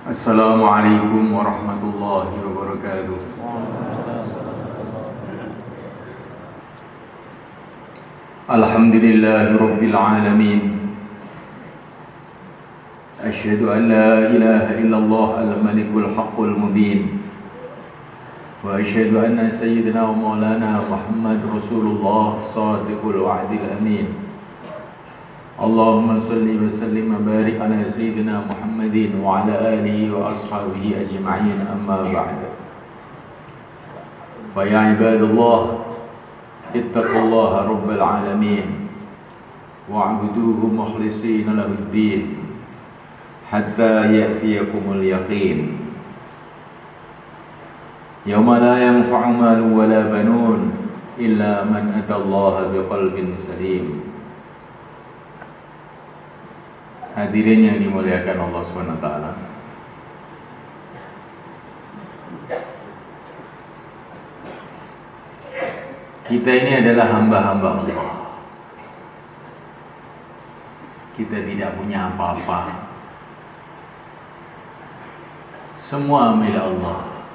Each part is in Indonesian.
Assalamualaikum warahmatullahi wabarakatuh. Alhamdulillahi rabbil alamin. Asyhadu an la ilaha illallah al-malikul haqqul mubin. Wa asyhadu anna sayyidina wa maulana Muhammad Rasulullah sadiqul wa'dil amin. Allahumma salli wa sallim wa barik ala sayyidina Muhammadin wa ala alihi wa ashabihi ajma'in, amma ba'd. Fa ya ibadallah, ittaqullaha rabbal alamin wa'buduhu mukhlishina lahuddin hatta ya'tiyakumul yaqin. Yawma la yanfa'u malun wa la banun illa man atallaha biqalbin salim. Hadirin yang dimuliakan Allah SWT, kita ini adalah hamba-hamba Allah. Kita tidak punya apa-apa. Semua milik Allah.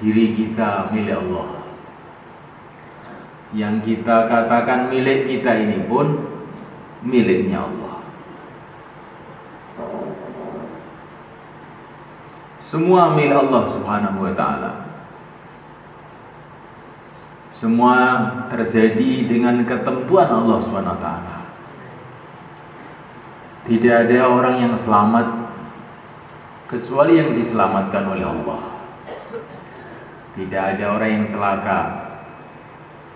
Diri kita milik Allah. Yang kita katakan milik kita ini pun miliknya Allah. Semua milik Allah Subhanahu wa ta'ala. Semua terjadi dengan ketentuan Allah Subhanahu wa ta'ala. Tidak ada orang yang selamat kecuali yang diselamatkan oleh Allah. Tidak ada orang yang celaka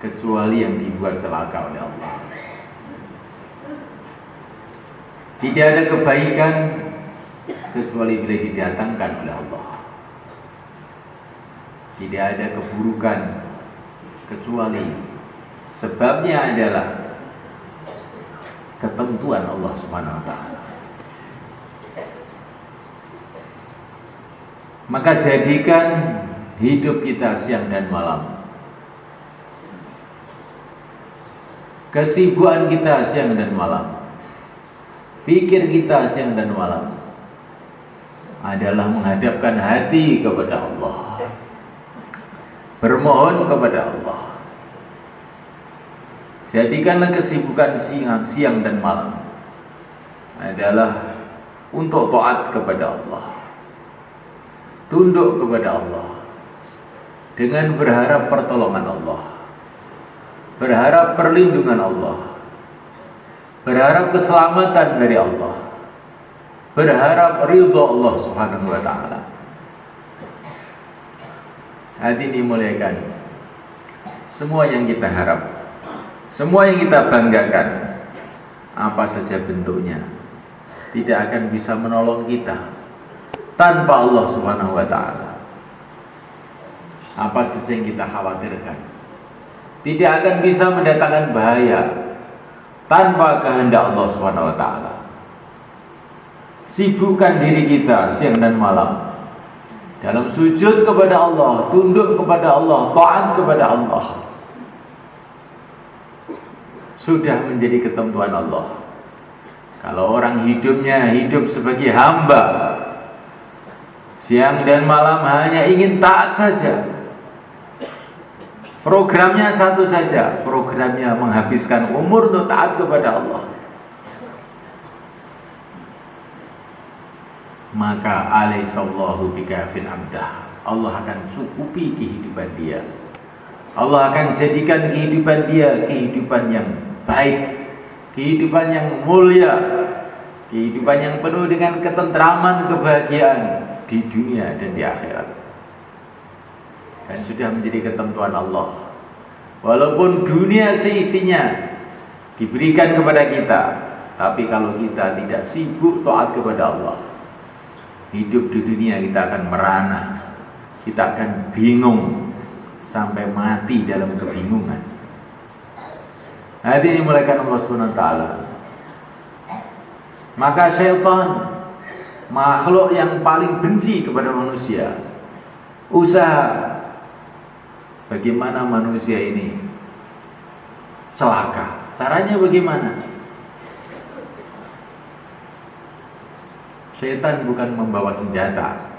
kecuali yang dibuat celaka oleh Allah. Tidak ada kebaikan kecuali bila didatangkan oleh Allah. Tidak ada keburukan kecuali sebabnya adalah ketentuan Allah Subhanahu wa ta'ala. Maka jadikan hidup kita siang dan malam, kesibukan kita siang dan malam, pikir kita siang dan malam adalah menghadapkan hati kepada Allah, bermohon kepada Allah. Jadikanlah kesibukan siang dan malam adalah untuk taat kepada Allah, tunduk kepada Allah, dengan berharap pertolongan Allah, berharap perlindungan Allah, berharap keselamatan dari Allah, berharap ridha Allah Subhanahu wa ta'ala. Hadirin dimuliakan, semua yang kita harap, semua yang kita banggakan, apa saja bentuknya, tidak akan bisa menolong kita tanpa Allah Subhanahu wa ta'ala. Apa saja yang kita khawatirkan tidak akan bisa mendatangkan bahaya tanpa kehendak Allah Subhanahu wa ta'ala. Sibukkan diri kita siang dan malam dalam sujud kepada Allah, tunduk kepada Allah, taat kepada Allah. Sudah menjadi ketentuan Allah. Kalau orang hidupnya hidup sebagai hamba, siang dan malam hanya ingin taat saja, programnya satu saja, programnya menghabiskan umur untuk taat kepada Allah, maka alaihissallahu bikafin abdah, Allah akan cukupi kehidupan dia. Allah akan jadikan kehidupan dia kehidupan yang baik, kehidupan yang mulia, kehidupan yang penuh dengan ketentraman, kebahagiaan di dunia dan di akhirat. Dan sudah menjadi ketentuan Allah. Walaupun dunia seisinya diberikan kepada kita, tapi kalau kita tidak sibuk taat kepada Allah, hidup di dunia kita akan merana, kita akan bingung sampai mati dalam kebingungan. Hadirin dimuliakan Allah Subhanahu wa ta'ala. Maka syaitan, makhluk yang paling benci kepada manusia, usaha bagaimana manusia ini celaka. Caranya bagaimana? Setan bukan membawa senjata.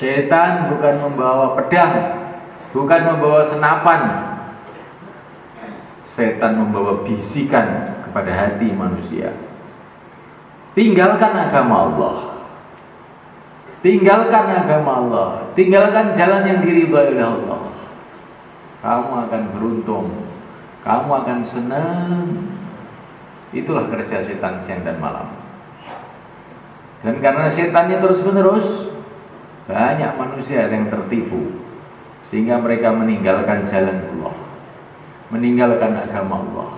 Setan bukan membawa pedang, bukan membawa senapan. Setan membawa bisikan kepada hati manusia. Tinggalkan agama Allah. Tinggalkan agama Allah. Tinggalkan jalan yang diridhai oleh Allah. Kamu akan beruntung. Kamu akan senang. Itulah kerja setan siang dan malam. Dan karena setannya terus-menerus, banyak manusia yang tertipu, sehingga mereka meninggalkan jalan Allah, meninggalkan agama Allah.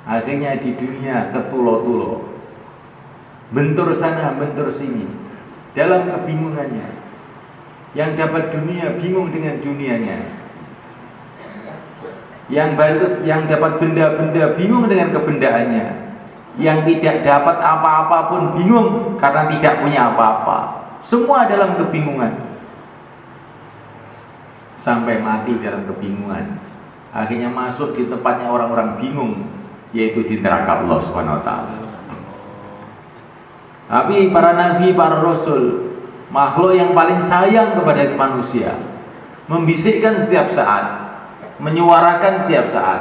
Akhirnya di dunia ketulo-tulo, bentur sana, bentur sini, dalam kebingungannya. Yang dapat dunia bingung dengan dunianya, yang dapat benda-benda bingung dengan kebendaannya, yang tidak dapat apa-apa pun bingung karena tidak punya apa-apa. Semua dalam kebingungan, sampai mati dalam kebingungan. Akhirnya masuk di tempatnya orang-orang bingung, yaitu di neraka Allah Subhanahu wa taala. Tapi para nabi, para rasul, makhluk yang paling sayang kepada manusia, membisikkan setiap saat, menyuarakan setiap saat,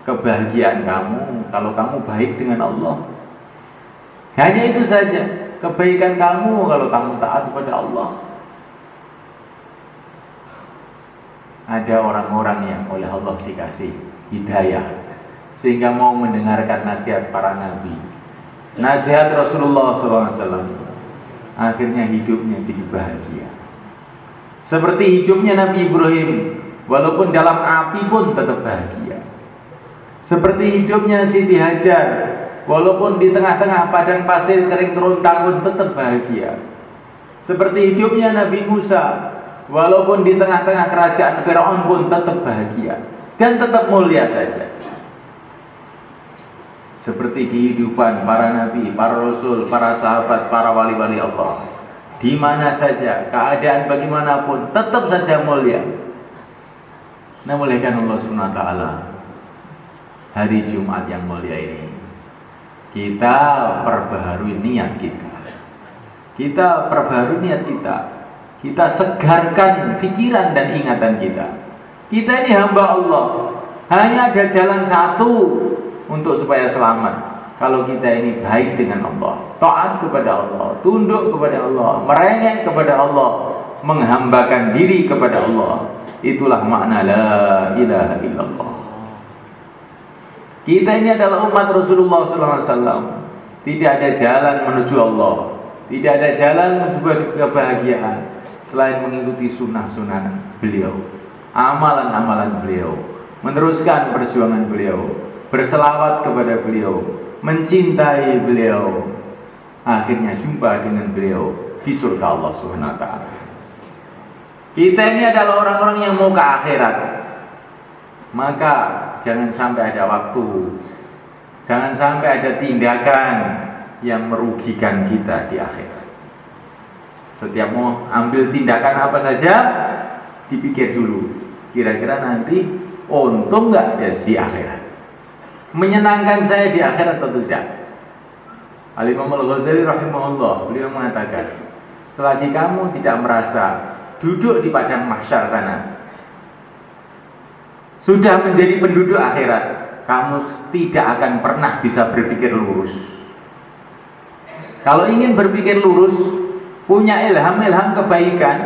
kebahagiaan kamu kalau kamu baik dengan Allah. Hanya itu saja. Kebaikan kamu kalau kamu taat kepada Allah. Ada orang-orang yang oleh Allah dikasih hidayah, sehingga mau mendengarkan nasihat para nabi, nasihat Rasulullah SAW. Akhirnya hidupnya jadi bahagia. Seperti hidupnya Nabi Ibrahim, walaupun dalam api pun tetap bahagia. Seperti hidupnya Siti Hajar, walaupun di tengah-tengah padang pasir kering kerontang pun tetap bahagia. Seperti hidupnya Nabi Musa, walaupun di tengah-tengah kerajaan Firaun pun tetap bahagia dan tetap mulia saja. Seperti kehidupan para nabi, para rasul, para sahabat, para wali-wali Allah, di mana saja, keadaan bagaimanapun, tetap saja mulia. Nah, muliakan Allah Subhanahu wa taala, hari Jumat yang mulia ini, kita perbaharui niat kita. Kita perbaharui niat kita. Kita segarkan pikiran dan ingatan kita. Kita ini hamba Allah. Hanya ada jalan satu untuk supaya selamat. Kalau kita ini baik dengan Allah, taat kepada Allah, tunduk kepada Allah, merengek kepada Allah, menghambakan diri kepada Allah. Itulah makna la ilaha illallah. Kita ini adalah umat Rasulullah SAW. Tidak ada jalan menuju Allah, tidak ada jalan menuju kebahagiaan selain mengikuti sunnah-sunnah beliau, amalan-amalan beliau, meneruskan perjuangan beliau, berselawat kepada beliau, mencintai beliau, akhirnya jumpa dengan beliau di surga Allah Subhanahu wa taala. Kita ini adalah orang-orang yang mau ke akhirat. Maka jangan sampai ada waktu, jangan sampai ada tindakan yang merugikan kita di akhirat. Setiap mau ambil tindakan apa saja, dipikir dulu, kira-kira nanti untung nggak ada di akhirat, menyenangkan saya di akhirat atau tidak. Al-Imam Al-Ghazali rahimahullah, beliau mengatakan, selagi kamu tidak merasa duduk di padang mahsyar sana sudah menjadi penduduk akhirat, kamu tidak akan pernah bisa berpikir lurus. Kalau ingin berpikir lurus, punya ilham-ilham kebaikan,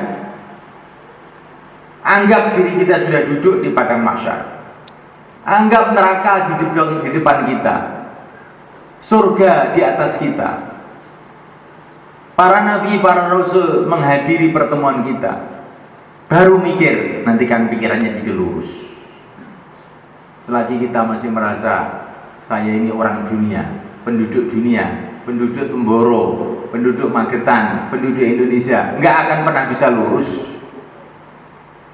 anggap diri kita sudah duduk di padang mahsyar. Anggap neraka di depan kita, surga di atas kita, para nabi, para rasul menghadiri pertemuan kita. Baru mikir, nantikan pikirannya jadi lurus. Selagi kita masih merasa saya ini orang dunia, penduduk Temboro, penduduk Magetan, penduduk Indonesia, nggak akan pernah bisa lurus.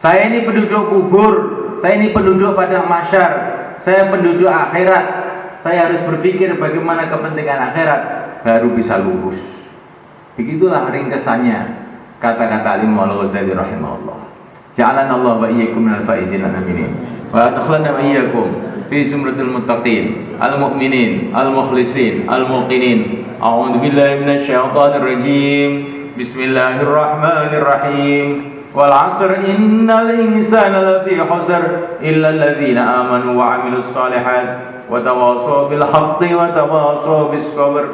Saya ini penduduk kubur, saya ini penduduk padang mahsyar, saya penduduk akhirat. Saya harus berpikir bagaimana kepentingan akhirat, baru bisa lurus. Begitulah ringkesannya kata-kata Imam Al-Ghazali rahimahullah. Ja'alana Allah wa iyyakum minal faizin aminin. Wa adkhalna wa iyyakum fi zumratil muttaqin, al-mu'minin, al-mukhlisin, al-muqinin. أعوذ بالله من الشيطان الرجيم بسم الله الرحمن الرحيم والعصر إن الإنسان لفي خسر إلا الذين آمنوا وعملوا الصالحات وتواصوا بالحق وتواصوا بالصبر.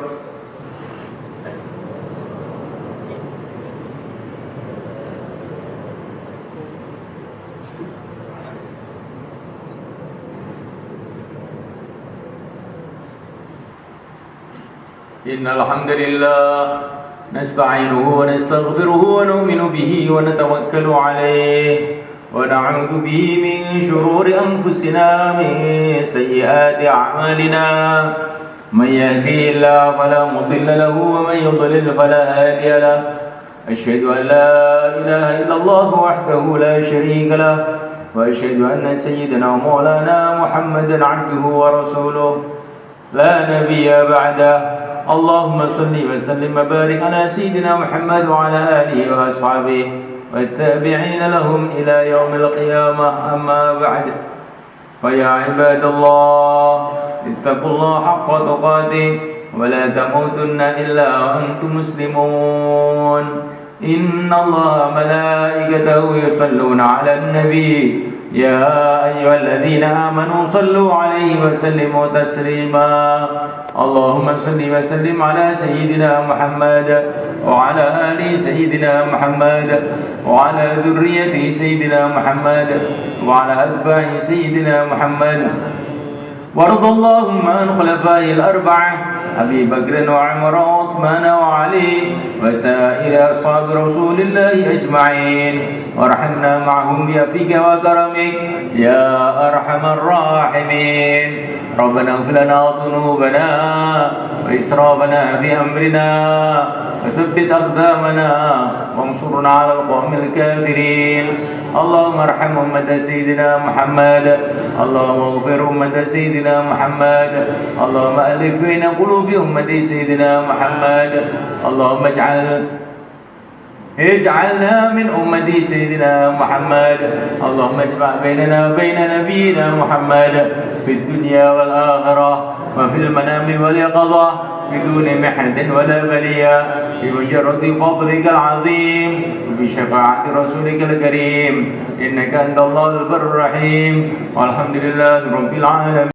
إن الحمد لله نستعينه ونستغفره ونؤمن به ونتوكل عليه ونعوذ به من شرور أنفسنا من سيئات أعمالنا من يهدي الله فلا مضل له ومن يضلل فلا هادي له أشهد أن لا إله إلا الله وحده لا شريك له وأشهد أن سيدنا ومولانا محمدا عبده ورسوله لا نبي بعده. اللهم صل وسلم وبارك على سيدنا محمد وعلى آله وأصحابه والتابعين لهم إلى يوم القيامة. أما بعد فيا عباد الله اتقوا الله حق تقاته ولا تموتن إلا وأنتم مسلمون. إن الله ملائكته يصلون على النبي يا أيها الذين آمنوا صلوا عليه وسلموا تسليما. اللهم صل وسلم على سيدنا محمد وعلى آل سيدنا محمد وعلى ذرية سيدنا محمد وعلى أتباع سيدنا محمد. وارض اللهم عن خلفائه الأربعة أبي بكر وعمر وعثمان وعلي وسائر أصحاب رسول الله أجمعين وارحمنا معهم بعفوك وكرمك يا أرحم الراحمين. ربنا اغفر لنا ذنوبنا وإسرافنا في أمرنا وثبت أقدامنا وانصرنا على القوم الكافرين. اللهم ارحم أمة سيدنا محمد. اللهم اغفر أمة سيدنا محمد. اللهم ألف بين قلوب أمة سيدنا محمد. اللهم اجعلنا من أمة سيدنا محمد. اللهم اجمع بيننا وبين نبينا محمد في الدنيا والآخرة وفي المنام واليقظة بدون محنة ولا بلية بمجرد فضلك العظيم وبشفاعة رسولك الكريم إنك أنت الله البر الرحيم والحمد لله رب العالمين.